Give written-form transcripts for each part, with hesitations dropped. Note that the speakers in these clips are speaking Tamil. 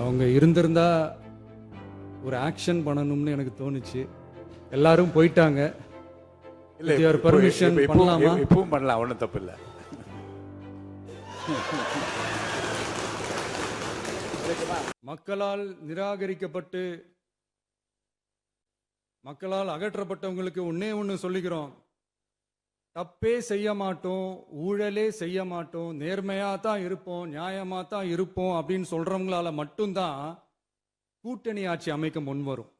அவங்க இருந்திருந்தா ஒரு ஆக்ஷன் பண்ணணும்னு எனக்கு தோணுச்சு. எல்லாரும் போயிட்டாங்க. இல்ல பர்மிஷன் பண்ணலாமா? இப்பவும் பண்ணலாம், ஒன்றும் தப்பு இல்லை. மக்களால் நிராகரிக்கப்பட்டு மக்களால் அகற்றப்பட்டவங்களுக்கு ஒண்ணு சொல்லிக்கிறோம், தப்பே செய்ய மாட்டோம், ஊழலே செய்ய மாட்டோம், நேர்மையா தான் இருப்போம், நியாயமா தான் இருப்போம் அப்படின்னு சொல்றவங்களால மட்டும்தான் கூட்டணி ஆட்சி அமைக்க முன்வரும்.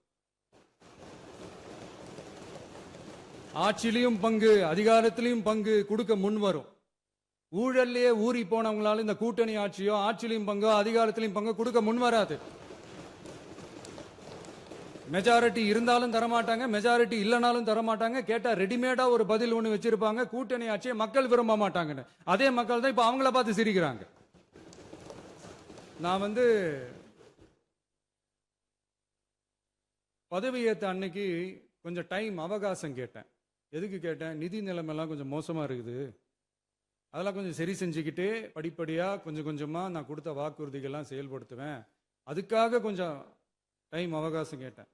ஆட்சியிலையும் பங்கு, அதிகாரத்திலையும் பங்கு கொடுக்க முன்வரும். ஊழல்லையே ஊறி போனவங்களால இந்த கூட்டணி ஆட்சியோ ஆட்சியிலையும் பங்கோ அதிகாரத்திலையும் பங்கு கொடுக்க முன்வராது. மெஜாரிட்டி இருந்தாலும் தரமாட்டாங்க, மெஜாரிட்டி இல்லைனாலும் தரமாட்டாங்க. கேட்டா ரெடிமேடா ஒரு பதில் ஒண்ணு வச்சிருப்பாங்க, கூட்டணி ஆட்சியை மக்கள் விரும்ப மாட்டாங்கன்னு. அதே மக்கள் தான் இப்ப அவங்கள பார்த்து சிரிக்கிறாங்க. நான் பதவியேற்ற அன்னைக்கு கொஞ்சம் டைம் அவகாசம் கேட்டேன். எதுக்கு கேட்டேன்? நிதி நிலைமைலாம் கொஞ்சம் மோசமா இருக்குது, அதெல்லாம் கொஞ்சம் சரி செஞ்சுக்கிட்டு படிப்படியா கொஞ்சம் கொஞ்சமா நான் கொடுத்த வாக்குறுதிகள்லாம் செயல்படுத்துவேன், அதுக்காக கொஞ்சம் டைம் அவகாசம் கேட்டேன்.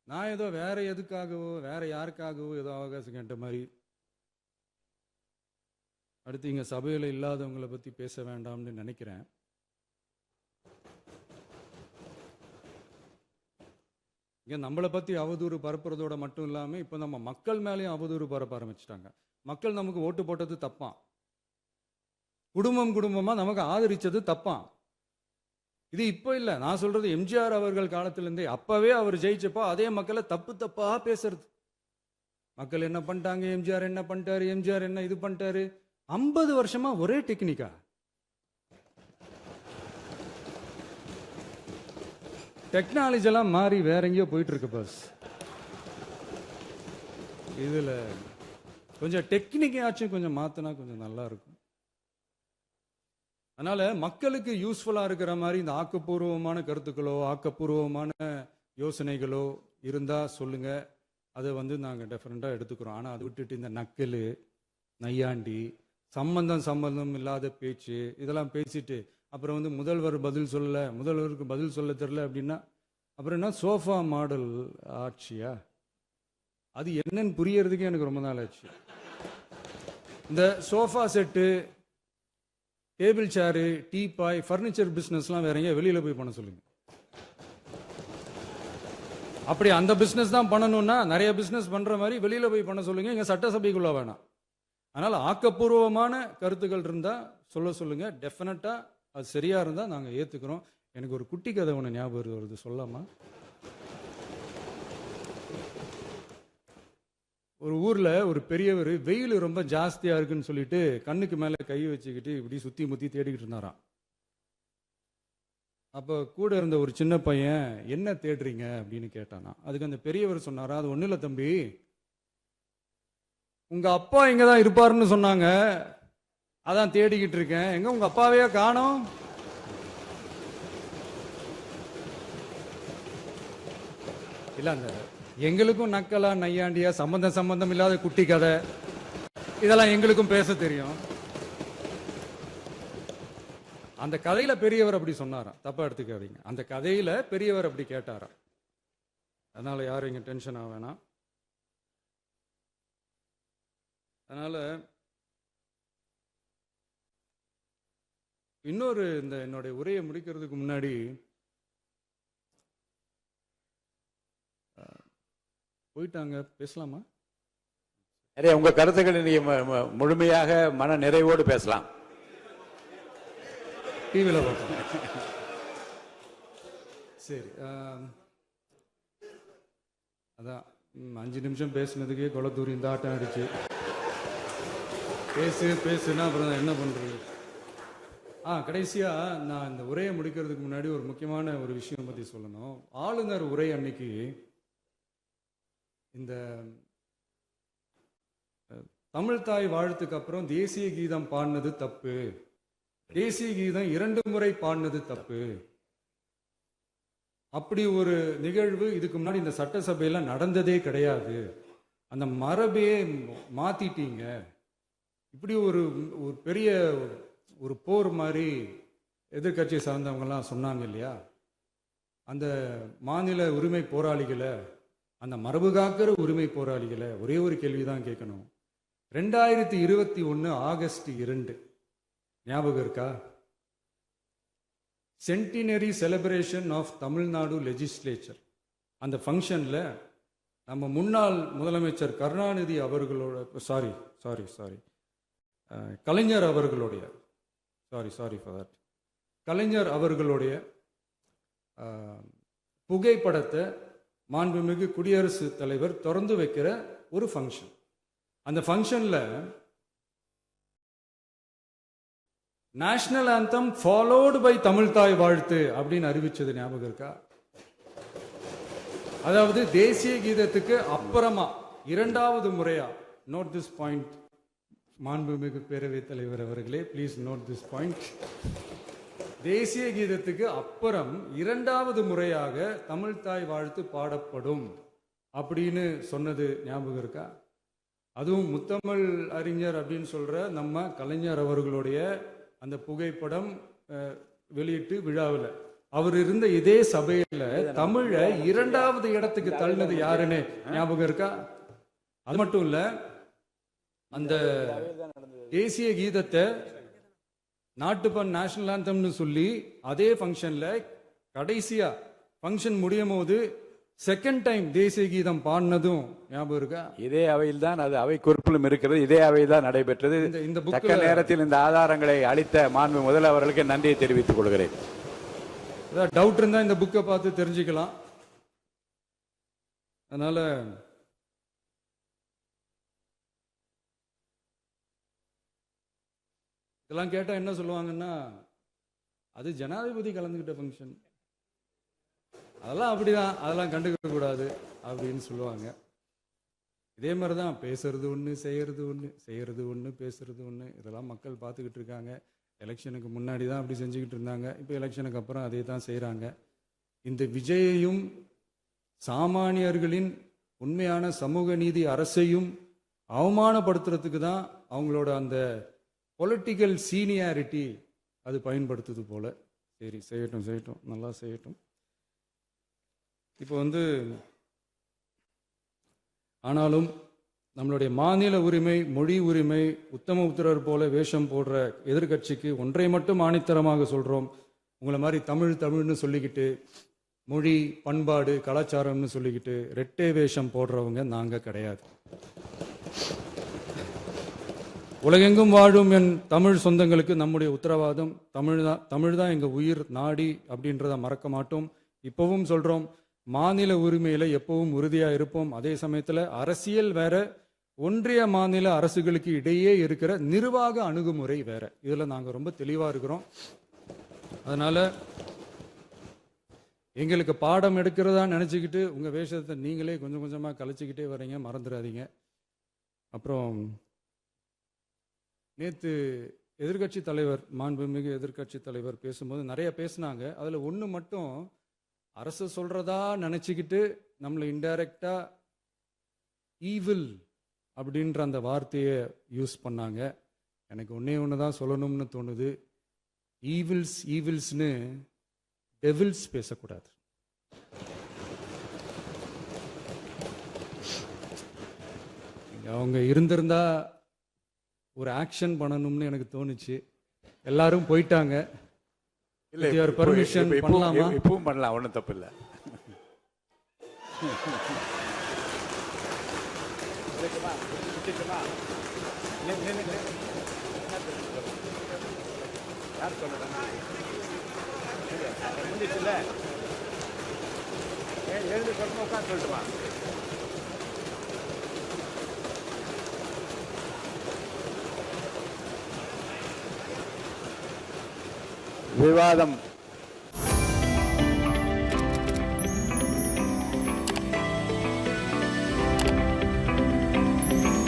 நான் ஏதோ வேற எதுக்காகவோ வேற யாருக்காகவோ ஏதோ அவகாசம் கேட்ட மாதிரி. அடுத்து இங்க சபையில இல்லாதவங்களை பத்தி பேச வேண்டாம்னு நினைக்கிறேன். இங்க நம்மளை பத்தி அவதூறு பரப்புறதோட மட்டும் இல்லாம இப்ப நம்ம மக்கள் மேலேயும் அவதூறு பரப்ப ஆரம்பிச்சிட்டாங்க. மக்கள் நமக்கு ஓட்டு போட்டது தப்பான், குடும்பம் குடும்பமா நமக்கு ஆதரிச்சது தப்பான். இது இப்ப இல்ல, நான் சொல்றது எம்ஜிஆர் அவர்கள் காலத்திலிருந்தே. அப்பவே அவர் ஜெயிச்சப்போ அதே மக்களை தப்பு தப்பா பேசுறது. மக்கள் என்ன பண்ணிட்டாங்க, எம்ஜிஆர் என்ன பண்ணிட்டாரு, எம்ஜிஆர் என்ன இது பண்ணிட்டாரு. 50 வருஷமா ஒரே டெக்னிக்கா. டெக்னாலஜி எல்லாம் மாறி வேற எங்கேயோ போயிட்டு இருக்கு பஸ். இதுல கொஞ்சம் டெக்னிக்காச்சும் கொஞ்சம் மாத்தினா கொஞ்சம் நல்லா இருக்கும். அதனால மக்களுக்கு யூஸ்ஃபுல்லா இருக்கிற மாதிரி இந்த ஆக்கப்பூர்வமான கருத்துக்களோ ஆக்கப்பூர்வமான யோசனைகளோ இருந்தா சொல்லுங்க, அதை நாங்க டெஃபரெண்டா எடுத்துக்கிறோம். ஆனா அதை விட்டுட்டு இந்த நக்கலு நையாண்டி சம்பந்தம் இல்லாத பேச்சு இதெல்லாம் பேசிட்டு அப்புறம் முதல்வர் பதில் சொல்ல, முதல்வருக்கு பதில் சொல்ல தெரியல அப்படின்னா அப்புறம் என்ன சோஃபா மாடல் ஆட்சியா? அது என்னன்னு புரியறதுக்கே எனக்கு ரொம்ப நாள் ஆச்சு. இந்த sofa set, table chair, teapoy, furniture பிசினஸ்லாம் வேற எங்கேயா வெளியில போய் பண்ண சொல்லுங்க. அப்படி அந்த பிசினஸ் தான் பண்ணணும்னா நிறைய பிசினஸ் பண்ற மாதிரி வெளியில போய் பண்ண சொல்லுங்க, இங்க சட்டசபைக்குள்ள வேணாம். அதனால ஆக்கப்பூர்வமான கருத்துக்கள் இருந்தா சொல்லுங்க, டெஃபினட்டா அது சரியா இருந்தா நாங்க ஏத்துக்கிறோம். எனக்கு ஒரு குட்டி கதை ஒன்று ஞாபகம் வருது, சொல்லாமா? ஒரு ஊர்ல ஒரு பெரியவர் வெயில் ரொம்ப ஜாஸ்தியா இருக்குன்னு சொல்லிட்டு கண்ணுக்கு மேல கை வச்சுக்கிட்டு இப்படி சுத்தி முத்தி தேடிக்கிட்டு இருந்தாராம். அப்ப கூட இருந்த ஒரு சின்ன பையன் என்ன தேடுறீங்க அப்படின்னு கேட்டானா. அதுக்கு அந்த பெரியவர் சொன்னாரா, அது ஒண்ணு இல்ல தம்பி, உங்க அப்பா இங்கதான் இருப்பாருன்னு சொன்னாங்க, அதான் தேடிக்கிட்டு இருக்கேன், எங்க உங்க அப்பாவையே காணோம். இல்ல அந்த எங்களுக்கும் நக்கலா நையாண்டியா சம்பந்தம் இல்லாத குட்டி கதை இதெல்லாம் எங்களுக்கும் பேச தெரியும். அந்த கதையில பெரியவர் அப்படி சொன்னாராம், தப்பா எடுத்துக்காதீங்க. அந்த கதையில பெரியவர் அப்படி கேட்டாராம். அதனால யாரும் இங்க டென்ஷன் ஆக வேணாம். அதனால இன்னொரு இந்த என்னுடைய உரையை முடிக்கிறதுக்கு முன்னாடி போயிட்டாங்க, பேசலாமா? நிறைய உங்க கருத்துக்களை நீங்க முழுமையாக மன நிறைவோடு பேசலாம். டிவியில பார்ப்போம். சரி, அதான் 5 நிமிஷம் பேசுனதுக்கே கொளத்தூரி இந்த ஆட்டம் அடிச்சு பேசுனா அப்புறம் என்ன பண்றது? கடைசியா நான் இந்த உரையை முடிக்கிறதுக்கு முன்னாடி ஒரு முக்கியமான ஒரு விஷயம் பத்தி சொல்லணும். ஆளுநர் உரை அன்னைக்கு இந்த தமிழ் தாய் வாழ்த்துக்கு அப்புறம் தேசிய கீதம் பாடினது தப்பு, தேசிய கீதம் 2 முறை பாடினது தப்பு, அப்படி ஒரு நிகழ்வு இதுக்கு முன்னாடி இந்த சட்டசபையில நடந்ததே கிடையாது, அந்த மரபையே மாத்திட்டீங்க, இப்படி ஒரு பெரிய ஒரு போர் மாதிரி எதிர்க்கட்சியை சார்ந்தவங்கலாம் சொன்னாங்க இல்லையா, அந்த மாநில உரிமை போராளிகளை, அந்த மரபு காக்கிற உரிமை போராளிகளை ஒரே ஒரு கேள்வி தான் கேட்கணும். 2021 ஆகஸ்ட் 2 ஞாபகம் இருக்கா? Centenary celebration of Tamil Nadu legislature. அந்த ஃபங்க்ஷனில் நம்ம முன்னாள் முதலமைச்சர் கருணாநிதி அவர்களோட கலைஞர் அவர்களுடைய கலைஞர் அவர்களுடைய புகைப்படத்தை மாண்புமிகு குடியரசுத் தலைவர் திறந்து வைக்கிற ஒரு ஃபங்க்ஷன். அந்த ஃபங்க்ஷன்ல national anthem followed by Tamil Thai Vazhthu அப்படின்னு அறிவிச்சது ஞாபகம் இருக்கா? அதாவது தேசிய கீதத்துக்கு அப்புறமா இரண்டாவது முறையா, நோட் திஸ் பாயிண்ட் மாண்புமிகு பேரவைத் தலைவர் அவர்களே, ப்ளீஸ் நோட் திஸ் பாயிண்ட். தேசிய கீதத்துக்கு அப்புறம் இரண்டாவது முறையாக தமிழ் தாய் வாழ்த்து பாடப்படும் அப்படின்னு சொன்னது ஞாபகம் இருக்கா? அதுவும் முத்தமிழ் அறிஞர் அப்படின்னு சொல்ற நம்ம கலைஞர் அவர்களுடைய அந்த புகைப்படம் வெளியிட்டு விழாவில் அவர் இருந்த இதே சபையில தமிழை இரண்டாவது இடத்துக்கு தள்ளினது யாருன்னு ஞாபகம் இருக்கா? அது மட்டும் இல்ல, அந்த தேசிய கீதத்தை நாட்டுப்பண் நேஷனல் ஆந்தம்னு சொல்லி அதே ஃபங்க்ஷன்ல கடைசியா ஃபங்க்ஷன் முடியும் போது செகண்ட் டைம் தேசிய கீதம் பாடினதும் ஞாபகம் இருக்கா? இதே அவையில் தான், அது அவை குறிப்பிலும் இருக்கிறது, இதே அவையில் தான் நடைபெற்றது. இந்த தக்க நேரத்தில் இந்த ஆதாரங்களை அளித்த மாண்பு முதல்வர்களுக்கு நன்றியை தெரிவித்துக் கொள்கிறேன். ஏதாவது டவுட் இருந்தா இந்த புக்கை பார்த்து தெரிஞ்சுக்கலாம். அதனால இதெல்லாம் கேட்டா என்ன சொல்லுவாங்கன்னா, அது ஜனாதிபதி கலந்துகிட்ட ஃபங்க்ஷன், அதெல்லாம் அப்படிதான், அதெல்லாம் கண்டுக்க கூடாது அப்படின்னு சொல்லுவாங்க. இதே மாதிரி தான் பேசுறது ஒன்று, செய்யறது ஒன்று, பேசுறது ஒன்று. இதெல்லாம் மக்கள் பார்த்துக்கிட்டு இருக்காங்க. எலெக்ஷனுக்கு முன்னாடி தான் அப்படி செஞ்சுக்கிட்டு இருந்தாங்க, இப்போ எலெக்ஷனுக்கு அப்புறம் அதே தான் செய்கிறாங்க. இந்த விஜயையும் சாமானியர்களின் உண்மையான சமூக நீதி அரசையும் அவமானப்படுத்துறதுக்கு தான் அவங்களோட அந்த பொலிட்டிக்கல் சீனியாரிட்டி அது பயன்படுத்துது போல. சரி, செய்யட்டும், நல்லா செய்யட்டும். இப்போ ஆனாலும் நம்மளுடைய மாநில உரிமை, மொழி உரிமை, உத்தம உத்தரர் போல வேஷம் போடுற எதிர்கட்சிக்கு ஒன்றை மட்டும் ஆணித்தரமாக சொல்றோம். உங்களை மாதிரி தமிழ்னு சொல்லிக்கிட்டு, மொழி, பண்பாடு, கலாச்சாரம்னு சொல்லிக்கிட்டு ரெட்டை வேஷம் போடுறவங்க நாங்க கிடையாது. உலகெங்கும் வாழும் என் தமிழ் சொந்தங்களுக்கு நம்முடைய உத்தரவாதம் தமிழ் தான் எங்க உயிர் நாடி அப்படின்றத மறக்க மாட்டோம். இப்பவும் சொல்றோம், மாநில உரிமையில எப்பவும் உறுதியா இருப்போம். அதே சமயத்துல அரசியல் வேற, ஒன்றிய மாநில அரசுகளுக்கு இடையே இருக்கிற நிர்வாக அணுகுமுறை வேற. இதுல நாங்க ரொம்ப தெளிவா இருக்கிறோம். அதனால எங்களுக்கு பாடம் எடுக்கிறதா நினைச்சுக்கிட்டு உங்க வேஷத்தை நீங்களே கொஞ்சம் கொஞ்சமா கலைச்சிக்கிட்டே வரீங்க, மறந்துடாதீங்க. அப்புறம் நேத்து எதிர்கட்சி தலைவர், மாண்புமிகு எதிர்கட்சி தலைவர் பேசும்போது நிறைய பேசினாங்க. அதுல ஒண்ணு மட்டும் அரசு சொல்றதா நினைச்சுக்கிட்டு நம்மளை இன்டைரக்டா ஈவில் அப்படின்ற அந்த வார்த்தையை யூஸ் பண்ணாங்க. எனக்கு ஒண்ணு தான் சொல்லணும்னு தோணுது. ஈவில்ஸ்னு டெவில்ஸ் பேசக்கூடாது. அவங்க இருந்திருந்தா ஒரு ஆக்ஷன் பண்ணணும்னு எனக்கு தோணுச்சு. எல்லாரும் போயிட்டாங்க. பர்மிஷன் பண்ணலாமா? இப்பவும் பண்ணலாம், ஒன்றும் தப்பு இல்லை. யார் சொல்லணும்? எழுந்து சொல்லணும், உட்காந்து சொல்லட்டுமா? விவாதம்